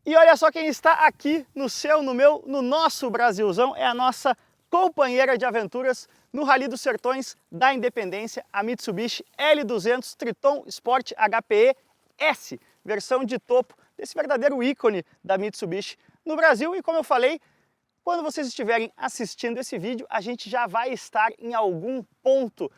E olha só quem está aqui no seu, no meu, no nosso Brasilzão, é a nossa companheira de aventuras no Rally dos Sertões da Independência, a Mitsubishi L200 Triton Sport HPE S, versão de topo desse verdadeiro ícone da Mitsubishi no Brasil. E como eu falei, quando vocês estiverem assistindo esse vídeo, a gente já vai estar em algum ponto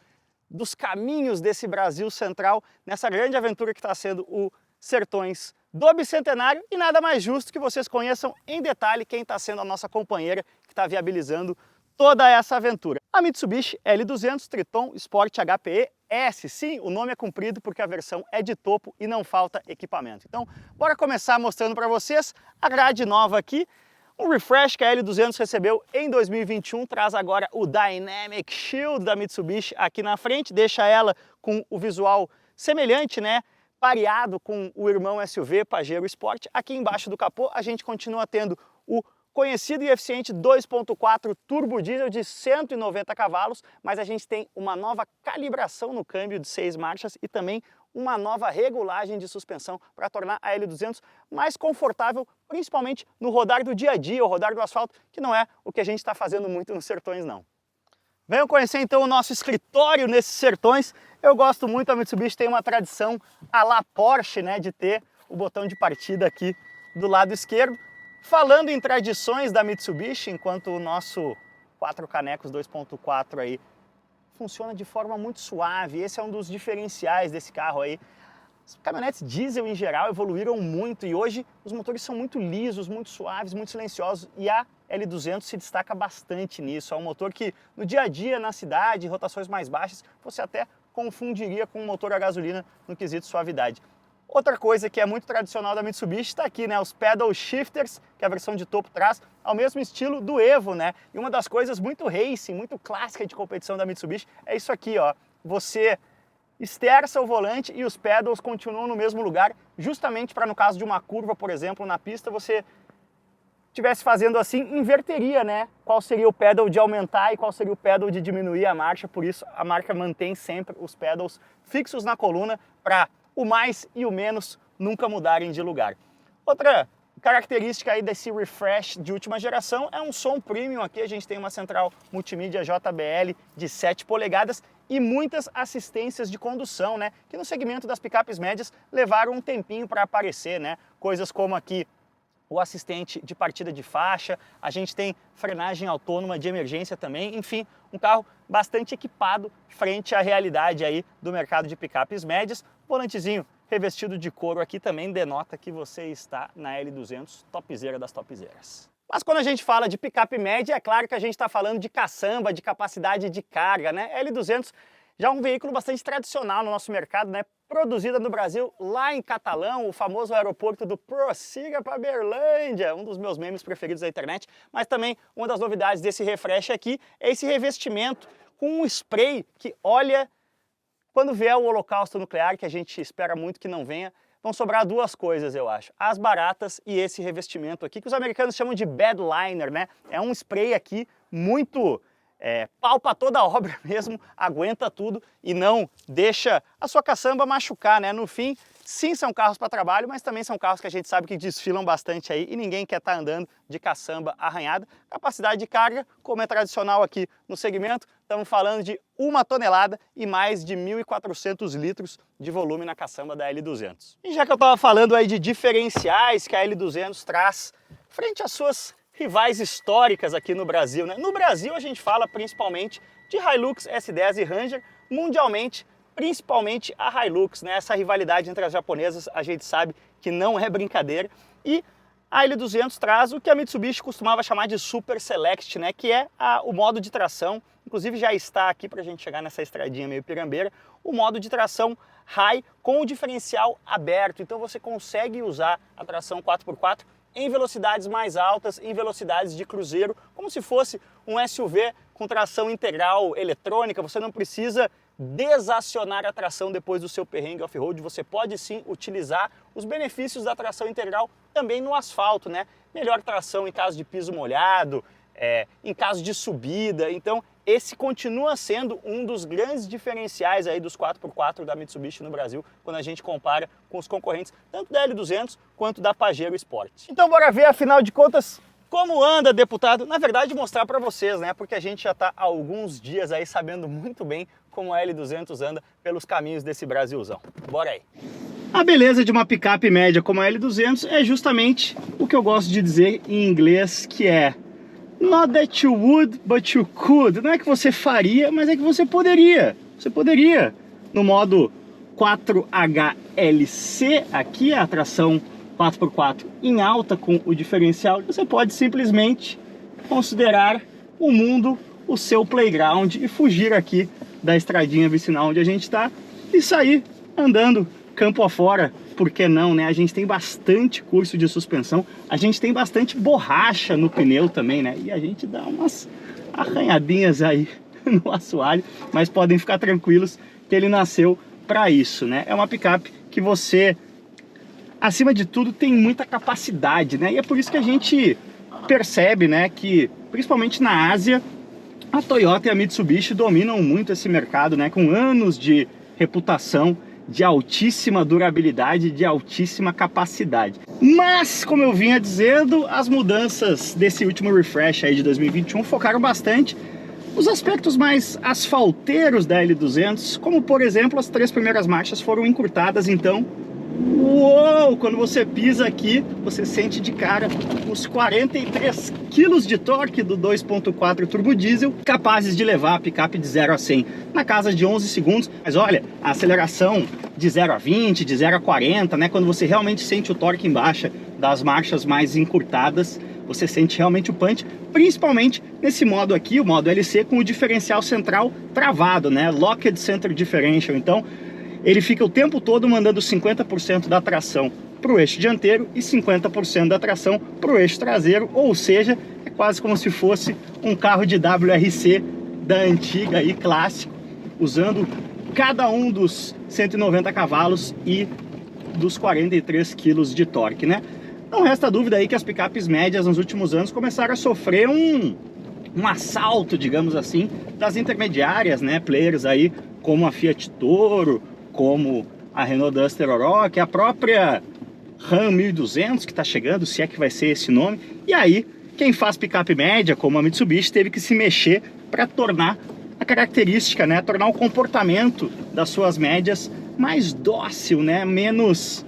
dos caminhos desse Brasil central, nessa grande aventura que está sendo o Sertões do Bicentenário, e nada mais justo que vocês conheçam em detalhe quem está sendo a nossa companheira que está viabilizando toda essa aventura. A Mitsubishi L200 Triton Sport HPE S, sim, o nome é comprido porque a versão é de topo e não falta equipamento. Então, bora começar mostrando para vocês a grade nova aqui. Um refresh que a L200 recebeu em 2021, traz agora o Dynamic Shield da Mitsubishi aqui na frente, deixa ela com o visual semelhante, né? Pareado com o irmão SUV Pajero Sport. Aqui embaixo do capô a gente continua tendo o conhecido e eficiente 2.4 turbo diesel de 190 cavalos, mas a gente tem uma nova calibração no câmbio de 6 marchas e também uma nova regulagem de suspensão para tornar a L200 mais confortável, principalmente no rodar do dia a dia, o rodar do asfalto, que não é o que a gente está fazendo muito nos sertões, não. Venham conhecer então o nosso escritório nesses sertões. Eu gosto muito, a Mitsubishi tem uma tradição à la Porsche, né, de ter o botão de partida aqui do lado esquerdo. Falando em tradições da Mitsubishi, enquanto o nosso 4 canecos 2.4 aí funciona de forma muito suave, esse é um dos diferenciais desse carro aí. As caminhonetes diesel em geral evoluíram muito e hoje os motores são muito lisos, muito suaves, muito silenciosos, e a L200 se destaca bastante nisso. É um motor que no dia a dia, na cidade, em rotações mais baixas, você até confundiria com um motor a gasolina no quesito suavidade. Outra coisa que é muito tradicional da Mitsubishi está aqui, né? Os pedal shifters, que a versão de topo traz, ao mesmo estilo do Evo, né? E uma das coisas muito racing, muito clássica de competição da Mitsubishi é isso aqui, ó. Você esterça o volante e os pedals continuam no mesmo lugar, justamente para, no caso de uma curva, por exemplo, na pista, você estivesse fazendo assim, inverteria, né? Qual seria o pedal de aumentar e qual seria o pedal de diminuir a marcha. Por isso, a marca mantém sempre os pedals fixos na coluna para o mais e o menos nunca mudarem de lugar. Outra característica aí desse refresh de última geração é um som premium. Aqui a gente tem uma central multimídia JBL de 7 polegadas e muitas assistências de condução, né? Que no segmento das picapes médias levaram um tempinho para aparecer, né? Coisas como aqui o assistente de partida de faixa, a gente tem frenagem autônoma de emergência também, enfim, um carro bastante equipado frente à realidade aí do mercado de picapes médias. Volantezinho revestido de couro aqui também denota que você está na L200, topzera das topzeras. Mas quando a gente fala de picape média, é claro que a gente está falando de caçamba, de capacidade de carga, né? L200 já é um veículo bastante tradicional no nosso mercado, né? Produzida no Brasil, lá em Catalão, o famoso aeroporto do Prossiga para Berlândia, um dos meus memes preferidos da internet. Mas também uma das novidades desse refresh aqui é esse revestimento com um spray que, olha, quando vier o holocausto nuclear, que a gente espera muito que não venha, vão sobrar duas coisas, eu acho. As baratas e esse revestimento aqui, que os americanos chamam de bed liner, né? É um spray aqui muito pau pra toda a obra mesmo, aguenta tudo e não deixa a sua caçamba machucar, né? No fim, sim, são carros para trabalho, mas também são carros que a gente sabe que desfilam bastante aí e ninguém quer estar andando de caçamba arranhada. Capacidade de carga, como é tradicional aqui no segmento, estamos falando de 1 tonelada e mais de 1.400 litros de volume na caçamba da L200. E já que eu estava falando aí de diferenciais que a L200 traz frente às suas rivais históricas aqui no Brasil, né? No Brasil a gente fala principalmente de Hilux S10 e Ranger, mundialmente principalmente a Hilux, né? Essa rivalidade entre as japonesas a gente sabe que não é brincadeira, e a L200 traz o que a Mitsubishi costumava chamar de Super Select, né? Que é o modo de tração, inclusive já está aqui para a gente chegar nessa estradinha meio pirambeira, o modo de tração High com o diferencial aberto, então você consegue usar a tração 4x4 em velocidades mais altas, em velocidades de cruzeiro, como se fosse um SUV com tração integral eletrônica. Você não precisa desacionar a tração depois do seu perrengue off-road, você pode sim utilizar os benefícios da tração integral também no asfalto, né? Melhor tração em caso de piso molhado, em caso de subida. Então esse continua sendo um dos grandes diferenciais aí dos 4x4 da Mitsubishi no Brasil, quando a gente compara com os concorrentes, tanto da L200 quanto da Pajero Sport. Então bora ver, afinal de contas, como anda, deputado? Na verdade, mostrar para vocês, né? Porque a gente já está há alguns dias aí sabendo muito bem como a L200 anda pelos caminhos desse Brasilzão. Bora aí! A beleza de uma picape média como a L200 é justamente o que eu gosto de dizer em inglês, que é not that you would, but you could. Não é que você faria, mas é que você poderia. Você poderia, no modo 4HLC, aqui a tração 4x4 em alta com o diferencial, você pode simplesmente considerar o mundo o seu playground e fugir aqui da estradinha vicinal onde a gente está e sair andando campo afora. Por que não, né? A gente tem bastante curso de suspensão, a gente tem bastante borracha no pneu também, né? E a gente dá umas arranhadinhas aí no assoalho, mas podem ficar tranquilos que ele nasceu para isso, né? É uma picape que você, acima de tudo, tem muita capacidade, né? E é por isso que a gente percebe, né, que principalmente na Ásia, a Toyota e a Mitsubishi dominam muito esse mercado, né? Com anos de reputação, de altíssima durabilidade, de altíssima capacidade. Mas, como eu vinha dizendo, as mudanças desse último refresh aí de 2021 focaram bastante os aspectos mais asfalteiros da L200, como por exemplo, as 3 primeiras marchas foram encurtadas, então uou, quando você pisa aqui, você sente de cara os 43 kg de torque do 2.4 turbo diesel, capazes de levar a picape de 0 a 100 na casa de 11 segundos. Mas olha, a aceleração de 0 a 20, de 0 a 40, né, quando você realmente sente o torque em baixa das marchas mais encurtadas, você sente realmente o punch, principalmente nesse modo aqui, o modo LC, com o diferencial central travado, né, Locked Center Differential. Então, ele fica o tempo todo mandando 50% da tração para o eixo dianteiro e 50% da tração para o eixo traseiro, ou seja, é quase como se fosse um carro de WRC da antiga e clássico, usando cada um dos 190 cavalos e dos 43 quilos de torque, né? Não resta dúvida aí que as picapes médias nos últimos anos começaram a sofrer um assalto, digamos assim, das intermediárias, né? Players aí como a Fiat Toro, como a Renault Duster Oroch, a própria Ram 1200 que está chegando, se é que vai ser esse nome. E aí, quem faz picape média, como a Mitsubishi, teve que se mexer para tornar a característica, né, tornar o comportamento das suas médias mais dócil, né, menos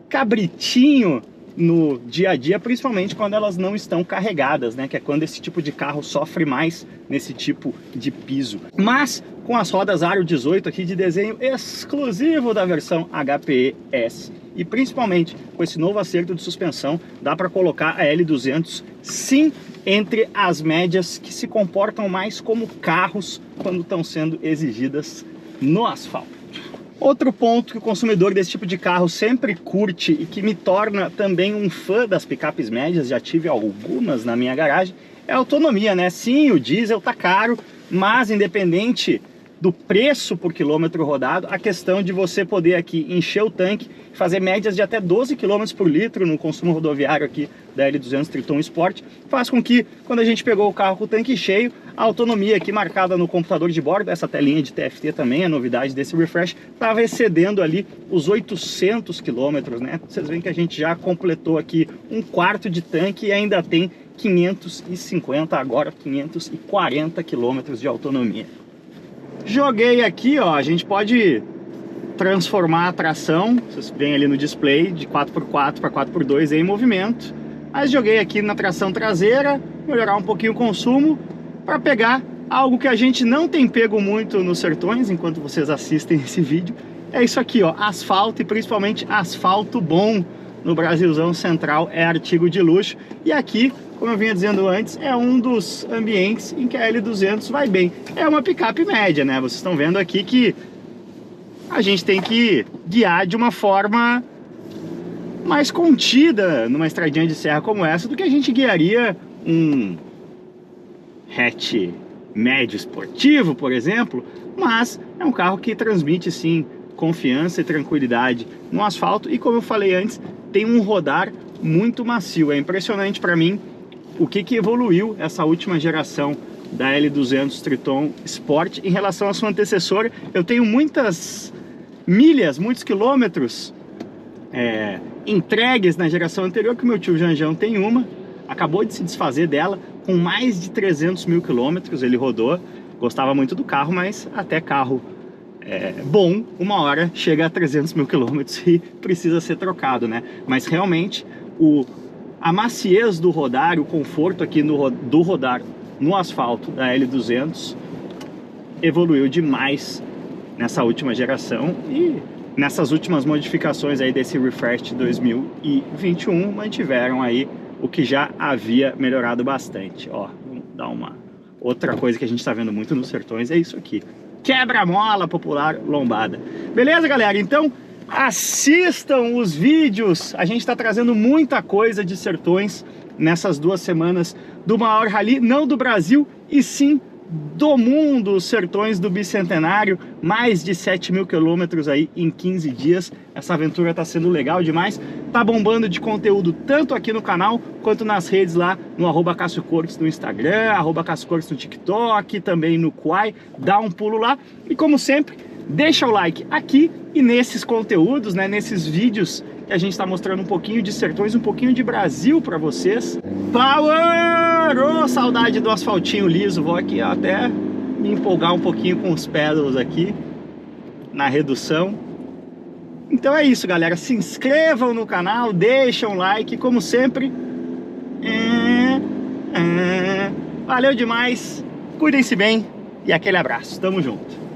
cabritinho no dia a dia, principalmente quando elas não estão carregadas, né, que é quando esse tipo de carro sofre mais nesse tipo de piso. Mas com as rodas Aro 18 aqui de desenho exclusivo da versão HPE-S e principalmente com esse novo acerto de suspensão, dá para colocar a L200 sim entre as médias que se comportam mais como carros quando estão sendo exigidas no asfalto. Outro ponto que o consumidor desse tipo de carro sempre curte e que me torna também um fã das picapes médias, já tive algumas na minha garagem, é a autonomia, né? Sim, o diesel tá caro, mas independente do preço por quilômetro rodado, a questão de você poder aqui encher o tanque, fazer médias de até 12 km por litro no consumo rodoviário aqui da L200 Triton Sport, faz com que, quando a gente pegou o carro com o tanque cheio, a autonomia aqui marcada no computador de bordo, essa telinha de TFT também, a novidade desse refresh, estava excedendo ali os 800 km, né? Vocês veem que a gente já completou aqui um quarto de tanque e ainda tem 550, agora 540 km de autonomia. Joguei aqui, ó, a gente pode transformar a tração, vocês veem ali no display, de 4x4 para 4x2 em movimento, mas joguei aqui na tração traseira, melhorar um pouquinho o consumo, para pegar algo que a gente não tem pego muito nos sertões, enquanto vocês assistem esse vídeo, é isso aqui, ó, asfalto, e principalmente asfalto bom no Brasilzão Central, é artigo de luxo, e aqui, como eu vinha dizendo antes, é um dos ambientes em que a L200 vai bem. É uma picape média, né? Vocês estão vendo aqui que a gente tem que guiar de uma forma mais contida numa estradinha de serra como essa do que a gente guiaria um hatch médio esportivo, por exemplo, mas é um carro que transmite sim confiança e tranquilidade no asfalto e, como eu falei antes, tem um rodar muito macio. É impressionante para mim o que evoluiu essa última geração da L200 Triton Sport em relação à sua antecessora. Eu tenho muitas milhas, muitos quilômetros entregues na geração anterior, que o meu tio Janjão tem uma, acabou de se desfazer dela, com mais de 300 mil quilômetros ele rodou, gostava muito do carro, mas até carro bom, uma hora chega a 300 mil quilômetros e precisa ser trocado, né? Mas realmente a maciez do rodar, o conforto aqui do rodar no asfalto da L200 evoluiu demais nessa última geração, e nessas últimas modificações aí desse refresh 2021 mantiveram aí o que já havia melhorado bastante. Ó, vamos dar uma outra coisa que a gente está vendo muito nos sertões, é isso aqui: quebra-mola popular lombada. Beleza, galera? Então assistam os vídeos, a gente está trazendo muita coisa de sertões nessas 2 semanas do maior rally, não do Brasil, e sim do mundo, os sertões do Bicentenário, mais de 7 mil quilômetros aí em 15 dias. Essa aventura tá sendo legal demais, tá bombando de conteúdo tanto aqui no canal, quanto nas redes lá, no @CassioCortes no Instagram, @CassioCortes no TikTok, também no Quai. Dá um pulo lá, e como sempre, deixa o like aqui e nesses conteúdos, né, nesses vídeos que a gente está mostrando um pouquinho de sertões, um pouquinho de Brasil para vocês. Power! Oh, saudade do asfaltinho liso. Vou aqui até me empolgar um pouquinho com os pedals aqui na redução. Então é isso, galera. Se inscrevam no canal, deixam um like, como sempre. Valeu demais, cuidem-se bem e aquele abraço. Tamo junto.